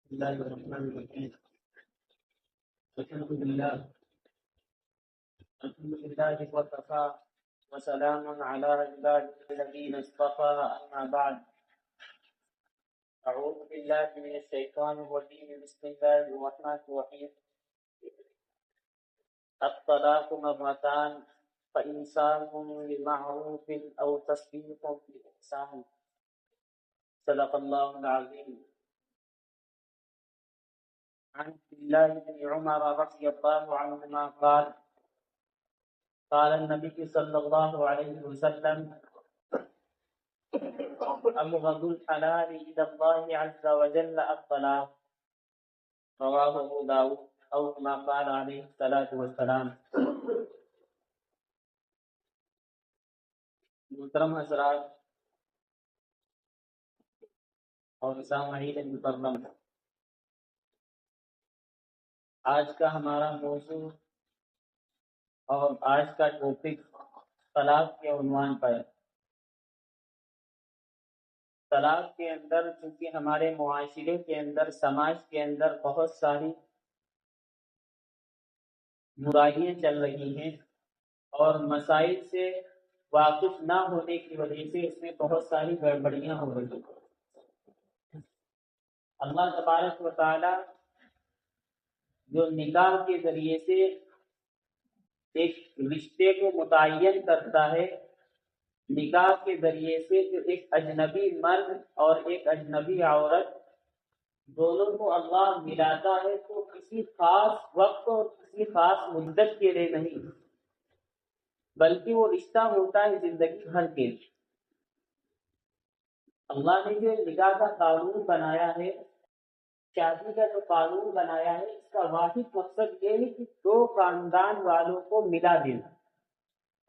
بسم الله الرحمن الرحيم. الحمد لله وكفى وسلام على عباده الذين اصطفى. أما بعد، أعوذ بالله من الشيطان الرجيم. بسم الله الرحمن الرحيم. الطلاق مرتان فإمساك بمعروف أو تسريح بإحسان. صدق الله العظيم. عن عبد الله بن عمر رضي الله عنهما قال قال النبي صلى الله عليه وسلم: أبغض الحلال إلى الله عز وجل الطلاق. رواه أبو داود أو كما قال عليه الصلاة والسلام. محترم حضرات اور سامعین مکرم، آج کا ہمارا موضوع اور آج کا ٹاپک طلاق کے عنوان پر ہے۔ طلاق کے اندر چونکہ ہمارے معاشرے کے اندر، سماج کے اندر بہت ساری برائیاں چل رہی ہیں اور مسائل سے واقف نہ ہونے کی وجہ سے اس میں بہت ساری گڑبڑیاں ہو رہی ہیں۔ اللہ تبارک و تعالی جو نکاح کے ذریعے سے ایک رشتے کو متعین کرتا ہے، نکاح کے ذریعے سے جو ایک اجنبی مرد اور ایک اجنبی عورت دونوں کو اللہ ملاتا ہے، تو کسی خاص وقت اور کسی خاص مدت کے لیے نہیں، بلکہ وہ رشتہ ہوتا ہے زندگی بھر کے لیے۔ اللہ نے جو نکاح کا قانون بنایا ہے، شادی کا جو قانون بنایا ہے، اس کا واحد مقصد یہ ہے کہ دو خاندان والوں کو ملا دینا۔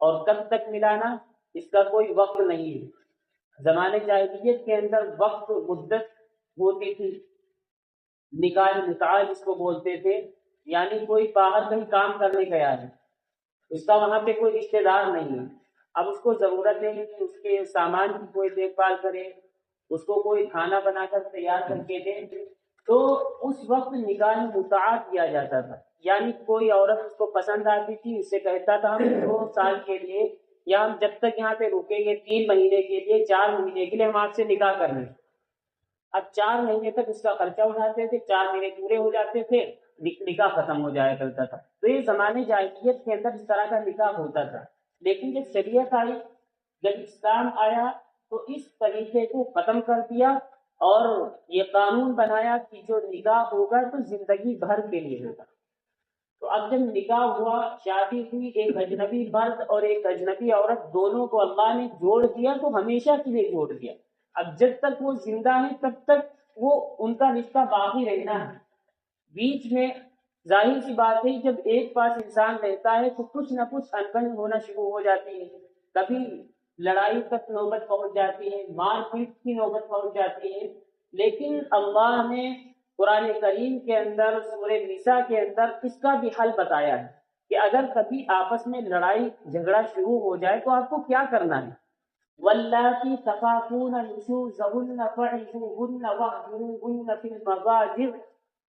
اور کب تک ملانا، اس کا کوئی وقت نہیں ہے۔ زمانے جاہلیت کے اندر وقت مدت ہوتی تھی، نکاح متعہ جس کو بولتے تھے، یعنی کوئی باہر کہیں کام کرنے گیا ہے، اس کا وہاں پہ کوئی رشتہ دار نہیں ہے، اب اس کو ضرورت ہے کہ اس کے سامان کی کوئی دیکھ بھال کرے، اس کو کوئی کھانا بنا کر تیار کر کے دے، تو اس وقت نکاح متعہ کیا جاتا تھا۔ یعنی کوئی عورت اس کو پسند آتی تھی، اس سے کہتا تھا ہم 2 سال کے لیے یا ہم جب تک یہاں پہ رکیں گے 3 مہینے کے لیے، 4 مہینے کے لیے ہم آپ سے نکاح کر رہے ہیں۔ اب 4 مہینے تک اس کا خرچہ اٹھاتے تھے، 4 مہینے پورے ہو جاتے تھے، نکاح ختم ہو جایا کرتا تھا۔ تو یہ زمانے جاہلیت کے اندر اس طرح کا نکاح ہوتا تھا، لیکن جب شریعت آئی، جب اسلام آیا، تو اس طریقے کو ختم کر دیا اور یہ قانون بنایا کہ جو نکاح ہوگا تو زندگی بھر کے لیے ہوگا۔ تو اب جب نکاح ہوا، شادی ہوئی، ایک اجنبی مرد اور ایک اجنبی عورت دونوں کو اللہ نے جوڑ دیا، تو ہمیشہ کے لیے جوڑ دیا۔ اب جب تک وہ زندہ ہیں تب تک وہ ان کا رشتہ باقی رہنا ہے۔ بیچ میں ظاہر سی بات ہے جب ایک پاس انسان رہتا ہے تو کچھ نہ کچھ انبن ہونا شروع ہو جاتی ہے، کبھی لڑائی تک نوبت پہنچ جاتی ہے، مار پیٹ کی نوبت پہنچ جاتی ہے۔ لیکن اللہ نے قرآن کریم کے اندر سورہ نساء کے اندر اس کا بھی حل بتایا ہے کہ اگر کبھی آپس میں لڑائی جھگڑا شروع ہو جائے تو آپ کو کیا کرنا ہے۔ واللاتی تخافون نشوزهن فعظوهن واهجروهن في المضاجع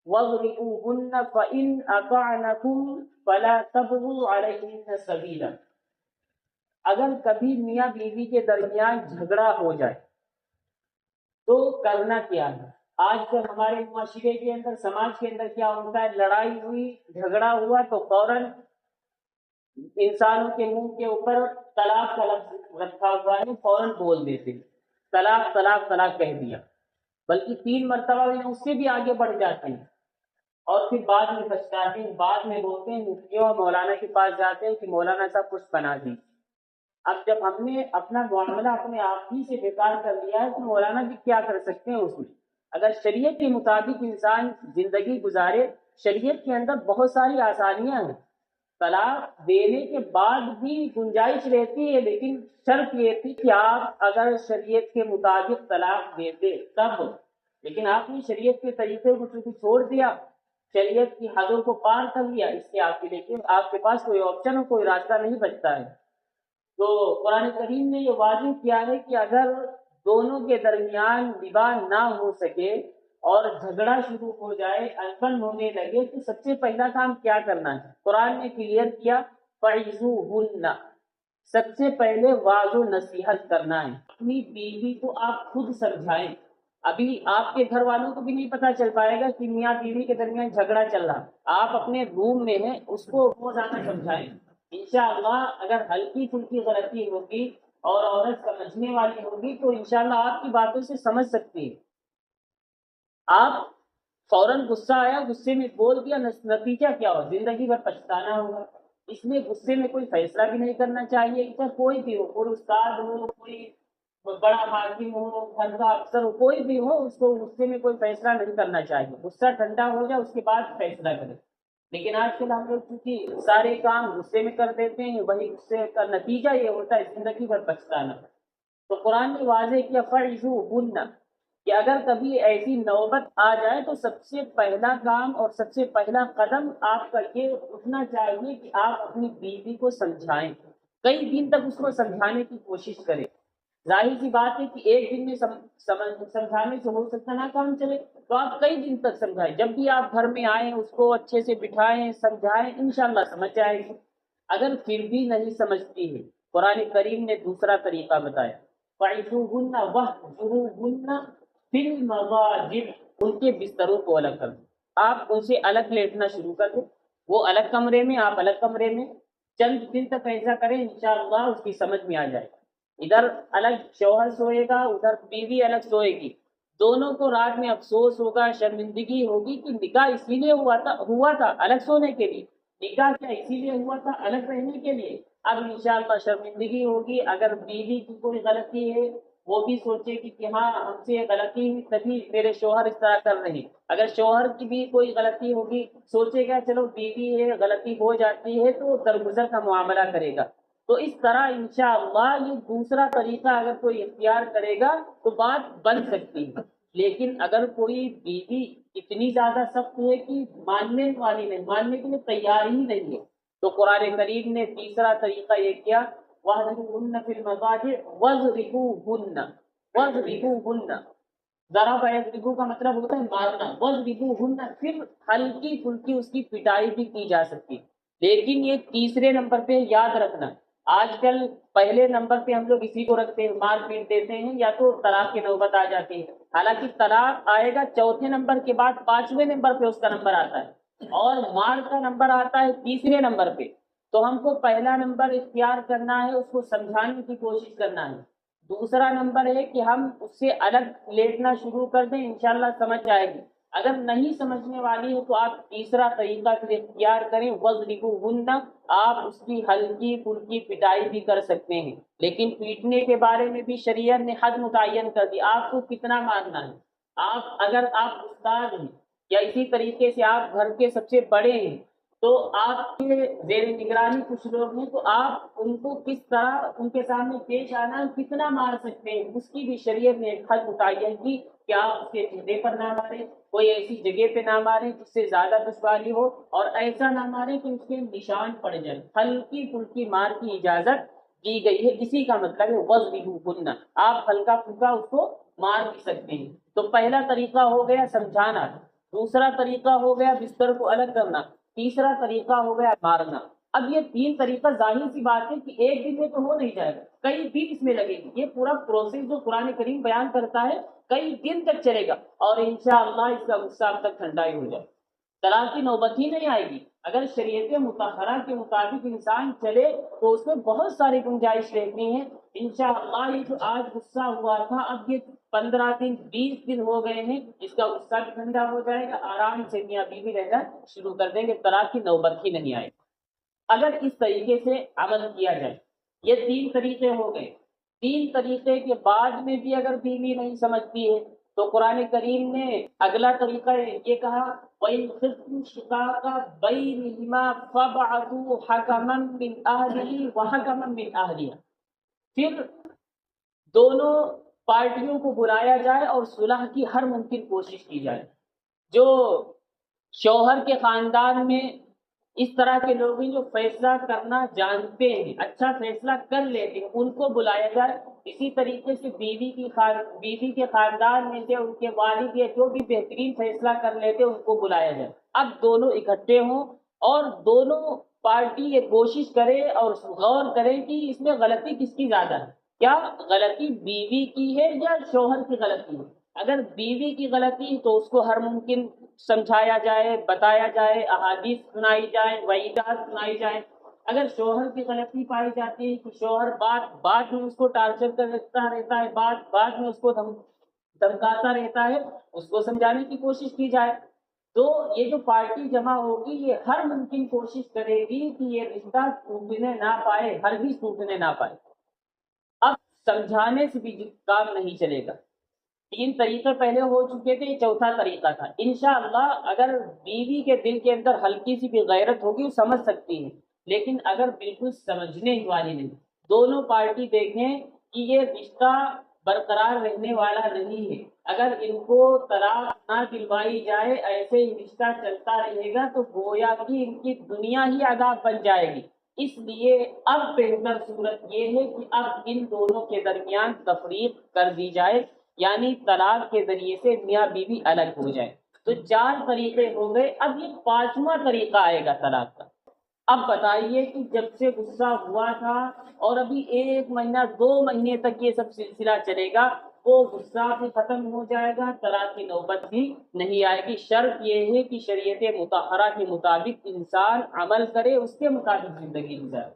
واضربوهن فإن أطعنكم فلا تبغوا عليهن سبيلا۔ اگر کبھی میاں بیوی کے درمیان جھگڑا ہو جائے تو کرنا کیا ہے۔ آج کل ہمارے معاشرے کے اندر، سماج کے اندر کیا ہوتا ہے، لڑائی ہوئی، جھگڑا ہوا تو فوراً انسانوں کے منہ کے اوپر طلاق کا لفظ رکھا ہوا ہے، فوراً بول دیتے طلاق طلاق طلاق کہہ دیا، بلکہ 3 مرتبہ اس سے بھی آگے بڑھ جاتے ہیں اور پھر بعد میں پچھتاتے ہیں، بعد میں بولتے ہیں، مفتیوں اور مولانا کے پاس جاتے ہیں کہ مولانا صاحب کچھ بنا دی۔ اب جب ہم نے اپنا معاملہ اپنے آپ ہی سے بیکار کر لیا ہے تو مولانا بھی کیا کر سکتے ہیں اس میں۔ اگر شریعت کے مطابق انسان زندگی گزارے، شریعت کے اندر بہت ساری آسانیاں ہیں، طلاق دینے کے بعد بھی گنجائش رہتی ہے، لیکن شرط یہ تھی کہ آپ اگر شریعت کے مطابق طلاق دیتے تب، لیکن آپ نے شریعت کے طریقے کو چونکہ چھوڑ دیا، شریعت کی حدوں کو پار کر لیا، اس سے آپ کے لیے آپ کے پاس کوئی آپشن اور کوئی راستہ نہیں بچتا ہے۔ تو قرآن کریم نے یہ واضح کیا ہے کہ اگر دونوں کے درمیان نباہ نہ ہو سکے اور جھگڑا شروع ہو جائے، انبن ہونے لگے، تو سب سے پہلا کام کیا کرنا ہے؟ قرآن نے کلیئر کیا، فَعِظُوهُنَّ، سب سے پہلے واعظ و نصیحت کرنا ہے۔ اپنی بیوی کو آپ خود سمجھائیں۔ ابھی آپ کے گھر والوں کو بھی نہیں پتا چل پائے گا کہ میاں بیوی کے درمیان جھگڑا چل رہا، آپ اپنے روم میں ہیں، اس کو روزانہ سمجھائیں۔ انشاءاللہ اگر ہلکی پھلکی غلطی ہوگی اور عورت سمجھنے والی ہوگی تو انشاءاللہ آپ کی باتوں سے سمجھ سکتی ہے۔ آپ فوراً غصہ آیا، غصے میں بول دیا، نتیجہ کیا ہو؟ زندگی بھر پچھتانا ہوگا۔ اس لیے غصے میں کوئی فیصلہ بھی نہیں کرنا چاہیے، چاہے کوئی بھی ہو، کوئی استاد ہو، کوئی بڑا حاکم ہو، گھر کا افسر ہو، کوئی بھی ہو، اس کو غصے میں کوئی فیصلہ نہیں کرنا چاہیے۔ غصہ ٹھنڈا ہو جائے اس کے بعد فیصلہ کریں۔ لیکن آج کل ہم لوگ کیونکہ سارے کام غصے میں کر دیتے ہیں، وہی غصے کا نتیجہ یہ ہوتا ہے زندگی بھر پچھتانا۔ تو قرآن نے واضح کیا، فَعِظُوهُنَّ، کہ اگر کبھی ایسی نوبت آ جائے تو سب سے پہلا کام اور سب سے پہلا قدم آپ کا یہ اٹھنا چاہیے کہ آپ اپنی بیوی کو سمجھائیں، کئی دن تک اس کو سمجھانے کی کوشش کریں۔ ظاہر سی بات ہے کہ ایک دن میں سمجھانے سے ہو سکتا نہ کام چلے، تو آپ کئی دن تک سمجھائیں۔ جب بھی آپ گھر میں آئیں اس کو اچھے سے بٹھائیں، سمجھائیں، انشاءاللہ سمجھ جائے گی۔ اگر پھر بھی نہیں سمجھتی ہے، قرآن کریم نے دوسرا طریقہ بتایا، فَعِظُوهُنَّ وَاهْجُرُوهُنَّ فِي الْمَضَاجِعِ، ان کے بستروں کو الگ کر دیں۔ آپ ان سے الگ لیٹنا شروع کر دیں، وہ الگ کمرے میں، آپ الگ کمرے میں، چند دن تک ایسا کریں، انشاءاللہ اس کی سمجھ میں آ جائے گا۔ ادھر الگ شوہر سوئے گا، ادھر بیوی الگ سوئے گی، دونوں کو رات میں افسوس ہوگا، شرمندگی ہوگی کہ نکاح اسی لیے ہوا تھا الگ سونے کے لیے، نکاح کیا اسی لیے ہوا تھا الگ رہنے کے لیے؟ اب انشاءاللہ شرمندگی ہوگی۔ اگر بیوی کی کوئی غلطی ہے وہ بھی سوچے کہ ہاں ہم سے یہ غلطی ہوئی تبھی میرے شوہر اس طرح کر رہے ہیں۔ اگر شوہر کی بھی کوئی غلطی ہوگی سوچے گا چلو بیوی ہے، غلطی ہو جاتی ہے تو درگزر کا معاملہ کرے گا۔ تو اس طرح انشاءاللہ یہ دوسرا طریقہ اگر کوئی اختیار کرے گا تو بات بن سکتی ہے۔ لیکن اگر کوئی بیوی اتنی زیادہ سخت ہے کہ ماننے والی نہیں، ماننے کے لیے تیار ہی نہیں ہے، تو قرآن کریم نے تیسرا طریقہ یہ کیا، وَاهْجُرُوهُنَّ فِي الْمَضَاجِعِ وَاضْرِبُوهُنَّ، وَاضْرِبُوهُنَّ، ضرب یضرب کا مطلب ہوتا ہے مارنا، وَاضْرِبُوهُنَّ، پھر ہلکی پھلکی اس کی پٹائی بھی کی جا سکتی، لیکن یہ تیسرے نمبر پہ یاد رکھنا۔ آج کل پہلے نمبر پہ ہم لوگ اسی کو رکھتے ہیں، مار پیٹ دیتے ہیں یا تو طلاق کی نوبت آ جاتی ہے، حالانکہ طلاق آئے گا چوتھے نمبر کے بعد، پانچویں نمبر پہ اس کا نمبر آتا ہے، اور مار کا نمبر آتا ہے تیسرے نمبر پہ۔ تو ہم کو پہلا نمبر اختیار کرنا ہے، اس کو سمجھانے کی کوشش کرنا ہے۔ دوسرا نمبر ہے کہ ہم اس سے الگ لیٹنا شروع کر دیں، انشاءاللہ سمجھ جائے گی۔ اگر نہیں سمجھنے والی ہے تو آپ تیسرا طریقہ پھر اختیار کریں، وَاضْرِبُوهُنَّ، آپ اس کی ہلکی پھلکی پٹائی بھی کر سکتے ہیں، لیکن پیٹنے کے بارے میں بھی شریعت نے حد متعین کر دی، آپ کو کتنا مارنا ہے۔ اگر آپ استاد ہیں یا اسی طریقے سے آپ گھر کے سب سے بڑے ہیں تو آپ کے زیر نگرانی کچھ لوگ ہیں، تو آپ ان کو کس طرح ان کے سامنے پیش آنا، کتنا مار سکتے ہیں، اس کی بھی شریعت نے ایک حد متعین کی کہ آپ اس کے چہرے پر نہ ماریں، کوئی ایسی جگہ پہ نہ ماریں جس سے زیادہ دشواری ہو، اور ایسا نہ ماریں کہ اس کے نشان پڑ جائیں۔ ہلکی پھلکی مار کی اجازت دی گئی ہے، اسی کا مطلب ہے وَاضْرِبُوهُنَّ، آپ ہلکا پھلکا اس کو مار بھی سکتے ہیں۔ تو پہلا طریقہ ہو گیا سمجھانا، دوسرا طریقہ ہو گیا بستر کو الگ کرنا، تیسرا طریقہ ہو گیا مارنا۔ اب یہ تین طریقہ ظاہر سی بات ہے کہ ایک دن میں تو ہو نہیں جائے گا، کئی دن اس میں لگے گی، یہ پورا پروسیس جو قرآن کریم بیان کرتا ہے کئی دن تک چلے گا، اور انشاءاللہ اس کا غصہ اب تک ٹھنڈا ہی ہو جائے، طلاق کی نوبت ہی نہیں آئے گی۔ اگر شریعت مطہرہ کے مطابق انسان چلے تو اس میں بہت ساری گنجائش رہتی ہیں۔ انشاءاللہ یہ جو آج غصہ ہوا تھا، اب یہ 15 دن 20 دن ہو گئے ہیں، اس کا غصہ بھی ٹھنڈا ہو جائے گا، آرام سے میاں بیوی رہنا شروع کر دیں گے، طلاق کی نوبت ہی نہیں آئے گی اگر اس طریقے سے عمل کیا جائے۔ یہ تین طریقے ہو گئے۔ تین طریقے کے بعد میں بھی اگر بیوی نہیں سمجھتی ہے تو قرآن کریم نے اگلا طریقہ یہ کہا، وَإِنْ خِفْتُمْ شِقَاقَ بَيْنِهِمَا فَابْعَثُوا حَكَمًا مِّنْ أَهْلِهِ وَحَكَمًا مِّنْ أَهْلِهَا، پھر دونوں پارٹیوں کو بلایا جائے اور صلح کی ہر ممکن کوشش کی جائے۔ جو شوہر کے خاندان میں اس طرح کے لوگ ہیں جو فیصلہ کرنا جانتے ہیں، اچھا فیصلہ کر لیتے ہیں، ان کو بلایا جائے۔ اسی طریقے سے بیوی کے خاندان میں سے ان کے والد یا جو بھی بہترین فیصلہ کر لیتے ہیں ان کو بلایا جائے۔ اب دونوں اکٹھے ہوں اور دونوں پارٹی یہ کوشش کرے اور غور کرے کہ اس میں غلطی کس کی زیادہ ہے، کیا غلطی بیوی کی ہے یا شوہر کی غلطی ہے۔ اگر بیوی کی غلطی تو اس کو ہر ممکن سمجھایا جائے، بتایا جائے، احادیث سنائی جائے، وعیدات سنائی جائے۔ اگر شوہر کی غلطی پائی جاتی ہے کہ شوہر بات میں اس کو ٹارچر کرتا رہتا ہے، بات میں اس کو دھمکاتا رہتا ہے، اس کو سمجھانے کی کوشش کی جائے۔ تو یہ جو پارٹی جمع ہوگی یہ ہر ممکن کوشش کرے گی کہ یہ رشتہ ٹوٹنے نہ پائے، ہرگز ٹوٹنے نہ پائے۔ اب سمجھانے سے بھی کام نہیں چلے گا۔ 3 طریقے پہلے ہو چکے تھے، یہ چوتھا طریقہ تھا۔ انشاءاللہ اگر بیوی کے دل کے اندر ہلکی سی بھی غیرت ہوگی وہ سمجھ سکتی ہے، لیکن اگر بالکل سمجھنے ہی والی نہیں، دونوں پارٹی دیکھیں کہ یہ رشتہ برقرار رہنے والا نہیں ہے، اگر ان کو طلاق نہ دلوائی جائے، ایسے ہی رشتہ چلتا رہے گا تو گویا کہ ان کی دنیا ہی عذاب بن جائے گی۔ اس لیے اب بہتر صورت یہ ہے کہ اب ان دونوں کے درمیان تفریق کر دی جائے، یعنی طلاق کے ذریعے سے میاں بیوی الگ ہو جائے۔ تو 4 طریقے ہو گئے، اب یہ 5واں طریقہ آئے گا طلاق کا۔ اب بتائیے کہ جب سے غصہ ہوا تھا اور ابھی 1 مہینہ 2 مہینے تک یہ سب سلسلہ چلے گا، وہ غصہ بھی ختم ہو جائے گا، طلاق کی نوبت بھی نہیں آئے گی۔ شرط یہ ہے کہ شریعت مطہرہ کے مطابق انسان عمل کرے، اس کے مطابق زندگی گزارے۔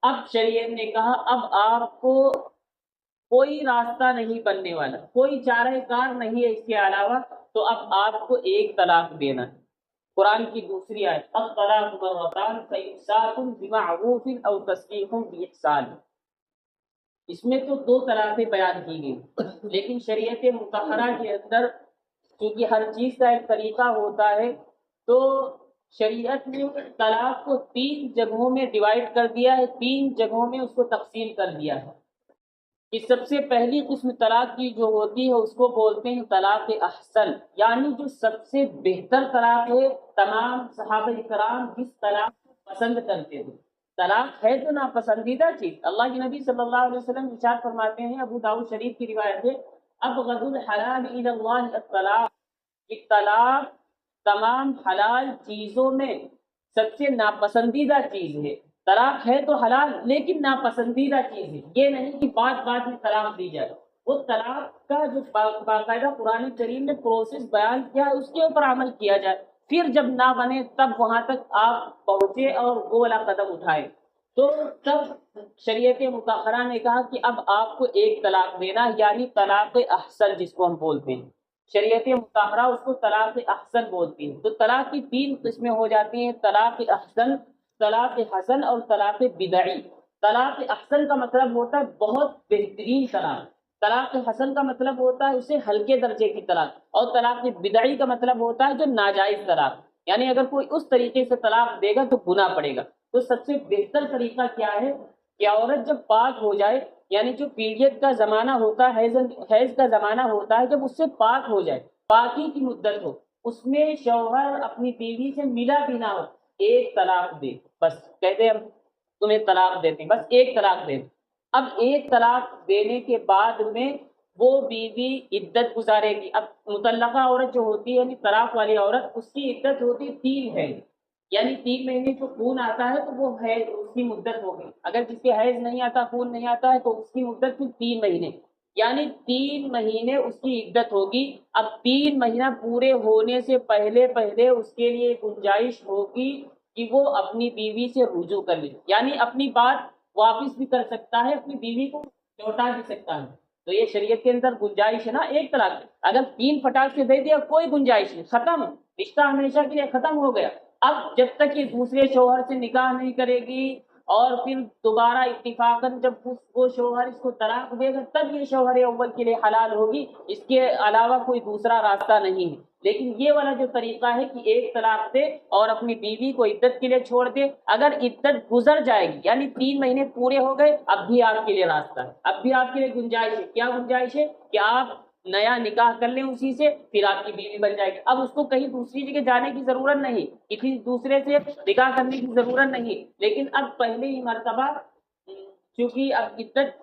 اب شریعت نے کہا اب آپ کو کوئی راستہ نہیں بننے والا، کوئی چارہ کار نہیں ہے اس کے علاوہ، تو اب آپ کو ایک طلاق دینا ہے۔ قرآن کی دوسری آیت الطلاق مرتان فإمساک بمعروف او تسریح بإحسان، اس میں تو 2 طلاقیں بیان کی گئی، لیکن شریعت مطہرہ کے اندر کیونکہ ہر چیز کا ایک طریقہ ہوتا ہے، تو شریعت نے طلاق کو 3 جگہوں میں ڈیوائڈ کر دیا ہے، 3 جگہوں میں اس کو تقسیم کر دیا ہے۔ کہ سب سے پہلی قسم طلاق کی جو ہوتی ہے اس کو بولتے ہیں طلاق احسن، یعنی جو سب سے بہتر طلاق ہے۔ تمام صحابہ کرام جس طلاق کو پسند کرتے تھے، طلاق ہے تو ناپسندیدہ چیز، اللہ کے نبی صلی اللہ علیہ وسلم ارشاد فرماتے ہیں، ابو داؤد شریف کی روایت ہے، ابغض الحلال الی اللہ الطلاق، کہ طلاق تمام حلال چیزوں میں سب سے ناپسندیدہ چیز ہے۔ طلاق ہے تو حلال لیکن ناپسندیدہ چیز ہے، یہ نہیں کہ بات میں طلاق دی جائے۔ وہ طلاق کا جو باقاعدہ قرآن کریم نے پروسیس بیان کیا ہے اس کے اوپر عمل کیا جائے، پھر جب نہ بنے تب وہاں تک آپ پہنچے اور وہ والا قدم اٹھائے۔ تو تب شریعت مطہرہ نے کہا کہ اب آپ کو ایک طلاق دینا، یعنی طلاق احسن جس کو ہم بولتے ہیں، شریعت مطہرہ اس کو طلاق احسن بولتی ہے۔ تو طلاق کی 3 قسمیں ہو جاتی ہیں، طلاق احسن، طلاق حسن اور طلاق بدعی۔ طلاق احسن کا مطلب ہوتا ہے بہت بہترین طلاق، طلاق حسن کا مطلب ہوتا ہے اسے ہلکے درجے کی طلاق، اور طلاق بدعی کا مطلب ہوتا ہے جو ناجائز طلاق، یعنی اگر کوئی اس طریقے سے طلاق دے گا تو گناہ پڑے گا۔ تو سب سے بہتر طریقہ کیا ہے کہ عورت جب پاک ہو جائے، یعنی جو پیریڈ کا زمانہ ہوتا ہے، حیض کا زمانہ ہوتا ہے، جب اس سے پاک ہو جائے، پاکی کی مدت ہو، اس میں شوہر اپنی بیوی سے ملا بھی نہ ہو، ایک طلاق دے، بس کہتے ہیں ہم تمہیں طلاق دیتے ہیں، بس ایک طلاق دے۔ اب ایک طلاق دینے کے بعد میں وہ بیوی عدت گزارے گی۔ اب مطلقہ عورت جو ہوتی ہے، یعنی طلاق والی عورت، اس کی عدت ہوتی 3 ہے، یعنی 3 مہینے جو خون آتا ہے تو وہ ہے اس کی مدت ہو گئی۔ اگر جس کے حیض نہیں آتا، خون نہیں آتا ہے، تو اس کی مدت پھر 3 مہینے، یعنی 3 مہینے اس کی عدت ہوگی۔ اب 3 مہینہ پورے ہونے سے پہلے اس کے لیے گنجائش ہوگی کہ وہ اپنی بیوی سے رجوع کر لے، یعنی اپنی بات واپس بھی کر سکتا ہے، اپنی بیوی کو لوٹا بھی سکتا ہے۔ تو یہ شریعت کے اندر گنجائش ہے نا ایک طلاق، اگر 3 فٹاک سے دے دیا کوئی گنجائش نہیں، ختم، رشتہ ہمیشہ کے لیے ختم ہو گیا۔ اب جب تک یہ دوسرے شوہر سے نکاح نہیں کرے گی اور پھر دوبارہ اتفاقاً جب وہ شوہر اس کو طلاق دے گا تب یہ شوہر اول کے لیے حلال ہوگی، اس کے علاوہ کوئی دوسرا راستہ نہیں ہے۔ لیکن یہ والا جو طریقہ ہے کہ ایک طلاق دے اور اپنی بیوی کو عدت کے لیے چھوڑ دے، اگر عدت گزر جائے گی یعنی 3 مہینے پورے ہو گئے، اب بھی آپ کے لیے راستہ ہے، اب بھی آپ کے لیے گنجائش ہے۔ کیا گنجائش ہے؟ کہ آپ نیا نکاح کر لیں اسی سے، پھر آپ کی بیوی بن جائے گی. اب اس کو کہیں دوسری جگہ جانے کی ضرورت نہیں، کسی دوسرے سے نکاح کرنے کی ضرورت نہیں. لیکن اب پہلے ہی مرتبہ کیونکہ اب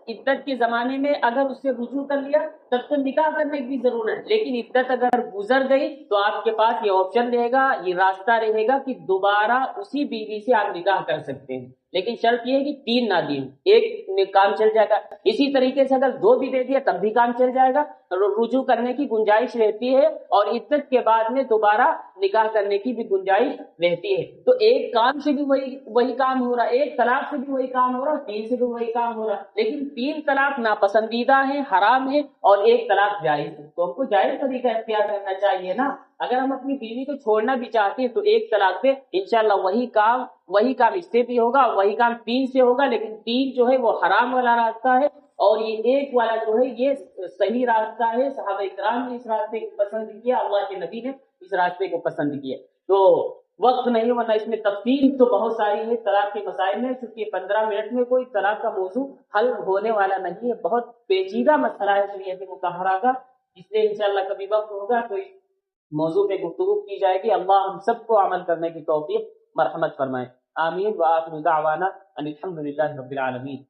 عدت کے زمانے میں اگر اس سے رجوع کر لیا تب تو نکاح کرنے کی ضرورت ہے، لیکن عدت اگر گزر گئی تو آپ کے پاس یہ آپشن رہے گا، یہ راستہ رہے گا کہ دوبارہ اسی بیوی سے آپ نکاح کر سکتے ہیں. لیکن شرط یہ ہے کہ 3 نہ دیں، ایک میں کام چل جائے گا. اسی طریقے سے اگر 2 بھی دے دیا تب بھی کام چل جائے گا، رجوع کرنے کی گنجائش رہتی ہے، اور عدت کے بعد میں دوبارہ نکاح کرنے کی بھی گنجائش رہتی ہے. تو ایک کام سے بھی وہی کام ہو رہا ہے، ایک طلاق سے بھی وہی کام ہو رہا ہے، 3 سے بھی وہی کام ہو رہا ہے. لیکن 3 طلاق ناپسندیدہ ہے، حرام ہے، اور ایک طلاق جائز ہے. تو ہم کو جائز طریقہ اختیار کرنا چاہیے نا. اگر ہم اپنی بیوی کو چھوڑنا بھی چاہتے ہیں تو ایک طلاق پہ انشاءاللہ وہی کام اس سے بھی ہوگا، وہی کام 3 سے ہوگا. لیکن 3 جو ہے وہ حرام والا راستہ ہے، اور یہ ایک والا جو ہے یہ صحیح راستہ ہے. صحابہ اکرام نے اس راستے کو پسند کیا، اللہ کے نبی نے اس راستے کو پسند کیا. تو وقت نہیں، ورنہ اس میں تفصیل تو بہت ساری ہے طلاق کے مسائل میں، چونکہ 15 منٹ میں کوئی طلاق کا موضوع حل ہونے والا نہیں ہے. بہت پیچیدہ مسئلہ ہے شریعت مطہرہ کا، اس لیے انشاءاللہ کبھی وقت ہوگا تو اس موضوع پہ گفتگو کی جائے گی. اللہ ہم سب کو عمل کرنے کی توفیق مرحمت فرمائے. آمین. وآخر دعوانا ان الحمد للہ رب العالمین.